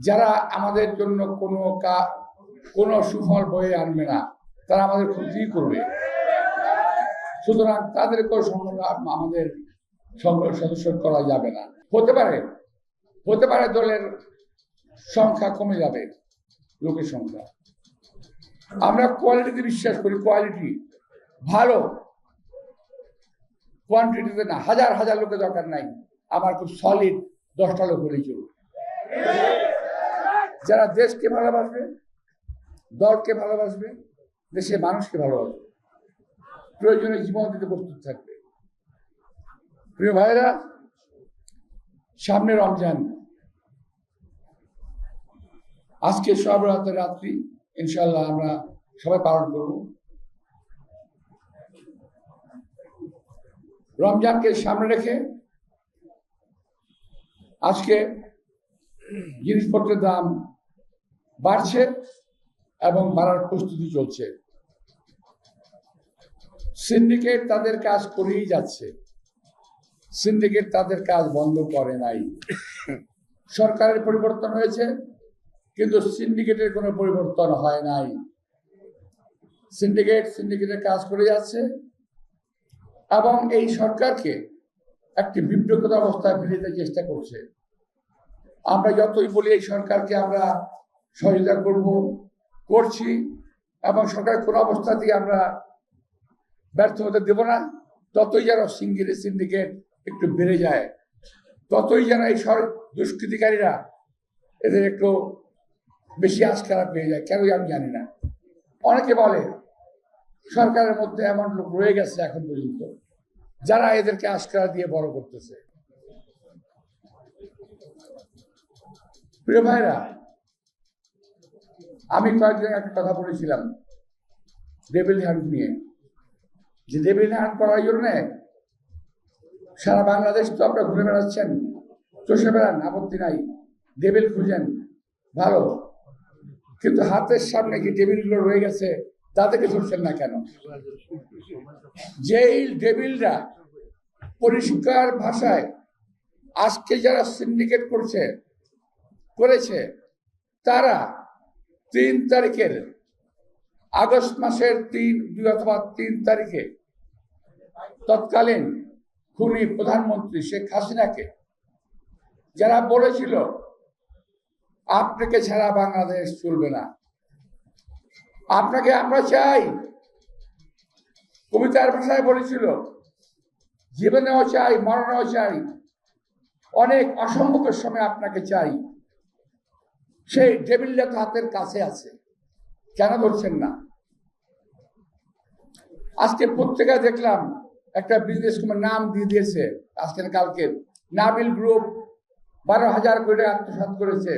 যারা আমাদের জন্য কোনো সুফল বয়ে আনবে না, তারা আমাদের ক্ষতি করবে। সুতরাং তাদেরকেও আমাদের সংগ্রহ সদস্য করা যাবে না। হতে পারে দলের সংখ্যা কমে যাবে, লোকের সংখ্যা। আমরা কোয়ালিটিতে বিশ্বাস করি, কোয়ালিটি ভালো, কোয়ান্টিটিতে না। হাজার হাজার লোকের দরকার নাই, আমার খুব সলিড 10টা লোক হলেই চলবে, যারা দেশকে ভালোবাসবে, দলকে ভালোবাসবে, দেশের মানুষকে ভালোবাসবে, প্রয়োজনে জীবন দিতে প্রস্তুত থাকবে। প্রিয় ভাইরা, সামনে রমজান, আজকে সব রাত্রি ইনশাল্লাহ আমরা সবাই পালন করব। রমজানকে সামনে রেখে আজকে জিনিসপত্রের দাম বাড়ছে এবং বাড়ার প্রস্তুতি চলছে। সিন্ডিকেট তাদের কাজ করেই যাচ্ছে, সিন্ডিকেট তাদের কাজ বন্ধ করে নাই। সরকারের পরিবর্তন হয়েছে, কিন্তু সিন্ডিকেটের কোনো পরিবর্তন হয় নাই। সিন্ডিকেটের কাজ করে যাচ্ছে এবং এই সরকারকে একটি বিব্রত অবস্থায় ফেলে দিতে চেষ্টা করছে। আমরা যতই বলি এই সরকারকে আমরা সহযোগিতা করছি এবং সরকারের কোনো অবস্থাতেই আমরা ব্যর্থ হতে দেব না, ততই যেন সিন্ডিকেট একটু বেড়ে যায়, ততই যেন এই দুষ্কৃতিকারীরা এদের একটু বেশি আস্কারা পেয়ে যায়। কেন আমি জানি না। অনেকে বলে সরকারের মধ্যে এমন লোক রয়ে গেছে এখন পর্যন্ত যারা এদেরকে আস্কারা দিয়ে বড় করতেছে। প্রিয় ভাইরা, আমি কয়েকদিন একটা কথা বলেছিলাম ডেভিল হ্যান্ড নিয়ে, যে ডেভিল হ্যান্ড করার জন্য সারা বাংলাদেশ তো আপনারা ঘুরে বেড়াচ্ছেন, চষে বেড়ান, আপত্তি নাই, ডেভিল খুঁজেন, ভালো, কিন্তু হাতের সামনে যে ডেভিলগুলো রয়ে গেছে তাদেরকে ধরছেন না কেন? যেই ডেভিলরা পরিষ্কার ভাষায় আজকে যারা সিন্ডিকেট করেছে তারা 3 তারিখের আগস্ট মাসের 2 অথবা 3 তারিখে তৎকালীন খুনি প্রধানমন্ত্রী শেখ হাসিনাকে যারা বলেছিল আপনাকে ছাড়া বাংলাদেশ চলবে না, আপনাকে আমরা চাই, কবিতার ভাষায় বলেছিল জীবনেও চাই, মরণেও চাই, অনেক অসম্ভবের সময় আপনাকে চাই, সেই ডেভিলটা তো হাতের কাছে আছে, কেন ধরছেন না? আজকে পত্রিকায় দেখলাম একটা বিজনেস নাম দিয়ে দিয়েছে আজকে কালকে, নাবিল গ্রুপ 12,000 কোটি আত্মসাৎ করেছে,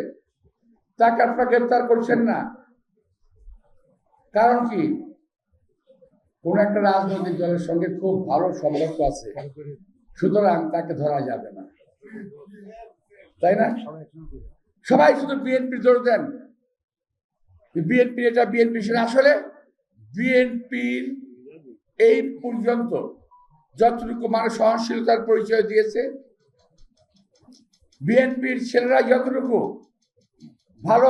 তাকে আপনারা গ্রেপ্তার করছেন না। কারণ কি? কোন একটা রাজনৈতিক দলের সঙ্গে খুব ভালো সম্পর্ক আছে, সুতরাং তাকে ধরা যাবে না, তাই না? সবাই শুধু বিএনপি জোর দেন, বিএনপি এটা বিএনপি, আসলে বিএনপির এই পর্যন্ত যতটুকু মানুষ সহনশীলতার পরিচয় দিয়েছে, বিএনপির ছেলেরা যতটুকু ভালো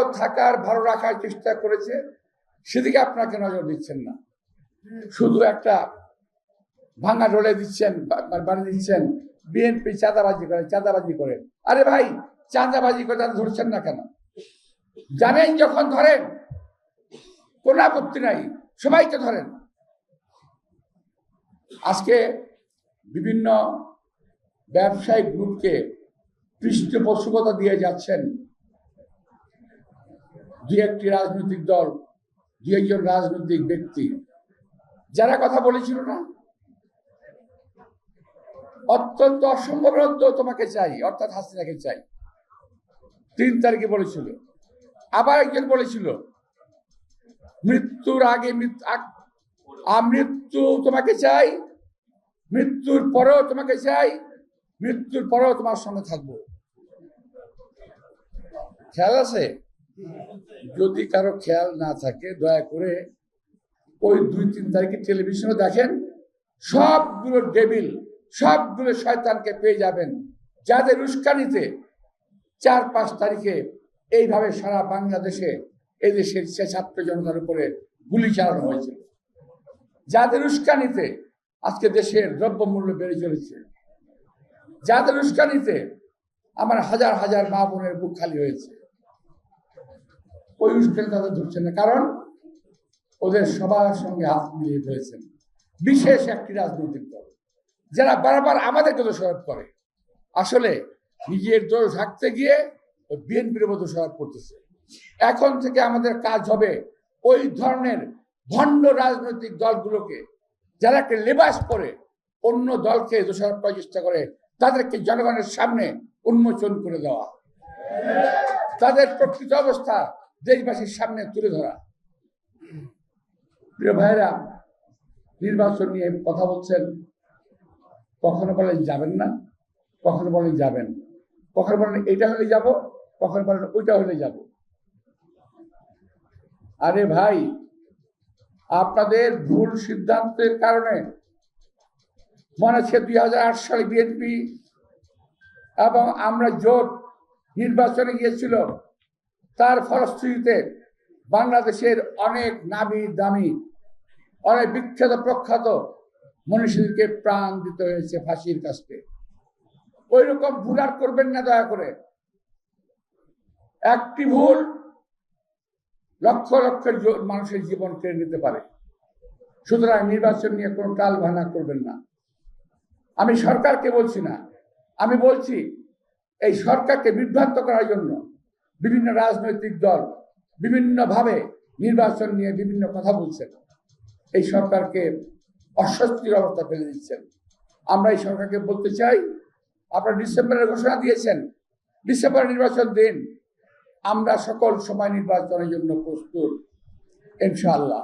রাখার চেষ্টা করেছে, সেদিকে আপনাকে নজর দিচ্ছেন না, শুধু একটা ভাঙা ঢোলে দিচ্ছেন, বাড়ি দিচ্ছেন, বিএনপি চাঁদাবাজি করে। আরে ভাই, চাঁদাবাজি করে তাদের ধরছেন না কেন? জানেন যখন ধরেন কোন আপত্তি নাই, সবাই তো ধরেন। আজকে বিভিন্ন ব্যবসায়িক গ্রুপকে পৃষ্ঠপোষকতা দিয়ে যাচ্ছেন 2-1টি রাজনৈতিক দল, 2-1জন রাজনৈতিক ব্যক্তি, যারা কথা বলেছিল না অত্যন্ত অসম্ভব তোমাকে চাই, অর্থাৎ হাসিনাকে চাই, 3 তারিখে বলেছিল। আবার একজন বলেছিল মৃত্যুর আগে মৃত্যু তোমাকে চাই, মৃত্যুর পরেও তোমাকে চাই, মৃত্যুর পরেও তোমার সঙ্গে থাকবো। খেয়াল আছে? যদি কারো খেয়াল না থাকে দয়া করে ওই 2-3 তারিখে টেলিভিশনে দেখেন, সবগুলো ডেভিল, সবগুলো শয়তানকে পেয়ে যাবেন, যাদের উস্কানিতে 4-5 তারিখে এইভাবে সারা বাংলাদেশে এই দেশের ছাত্র জনতার উপরে গুলি চালানো হয়েছিল, যাদের উস্কানিতে আজকে দেশের দ্রব্যমূল্য বেড়ে চলেছে, যাদের উস্কানিতে আমার হাজার হাজার মা বোনের বুক খালি হয়েছে। ওই উস্কানি তাদের ধরছেন না, কারণ ওদের সবার সঙ্গে হাত মিলিয়ে ধরেছেন বিশেষ একটি রাজনৈতিক দল, যারা বারবার আমাদেরকে দোষারোপ করে। আসলে নিজের দোষ ঢাকতে গিয়ে বিএনপির মতো দোষারোপ করতেছে। এখন থেকে আমাদের কাজ হবে ওই ধরনের ভণ্ড রাজনৈতিক দলগুলোকে, যারা একটা লেবাস পরে অন্য দলকে দোষারোপ করার চেষ্টা করে, তাদেরকে জনগণের সামনে উন্মোচন করে দেওয়া, তাদের প্রকৃত অবস্থা দেশবাসীর সামনে তুলে ধরা। প্রিয় ভাইরা, নির্বাচন নিয়ে কথা বলছেন, কখনো বলেন যাবেন না, কখনো বলেন যাবেন, কখনো বলেন এটা হলে যাব, কখনো বলেন ওইটা হলে যাব। আরে ভাই, আপনাদের ভুল সিদ্ধান্তের কারণে মনে হচ্ছে 2008 সালে বিএনপি এবং আমরা জোট নির্বাচনে গিয়েছিল, তার ফলশ্রুতিতে বাংলাদেশের অনেক নামি দামি অনেক বিখ্যাত প্রখ্যাত মনীষীদেরকে প্রাণ দিতে হয়েছে ফাঁসির কাছে। ওই রকম ভুল আর করবেন না দয়া করে। একটি ভুল লক্ষ লক্ষ মানুষের জীবন কেড়ে নিতে পারে। সুতরাং নির্বাচন নিয়ে কোনো টাল ভাঙা করবেন না। আমি সরকারকে বলছি না, আমি বলছি এই সরকারকে বিভ্রান্ত করার জন্য বিভিন্ন রাজনৈতিক দল বিভিন্নভাবে নির্বাচন নিয়ে বিভিন্ন কথা বলছেন, এই সরকারকে অস্বস্তির অবস্থা ফেলে দিচ্ছেন। আমরা এই সরকারকে বলতে চাই, আপনারা ডিসেম্বরের ঘোষণা দিয়েছেন, ডিসেম্বর নির্বাচন দিন, আমরা সকল সময় নির্বাচনের জন্য প্রস্তুত ইনশাআল্লাহ।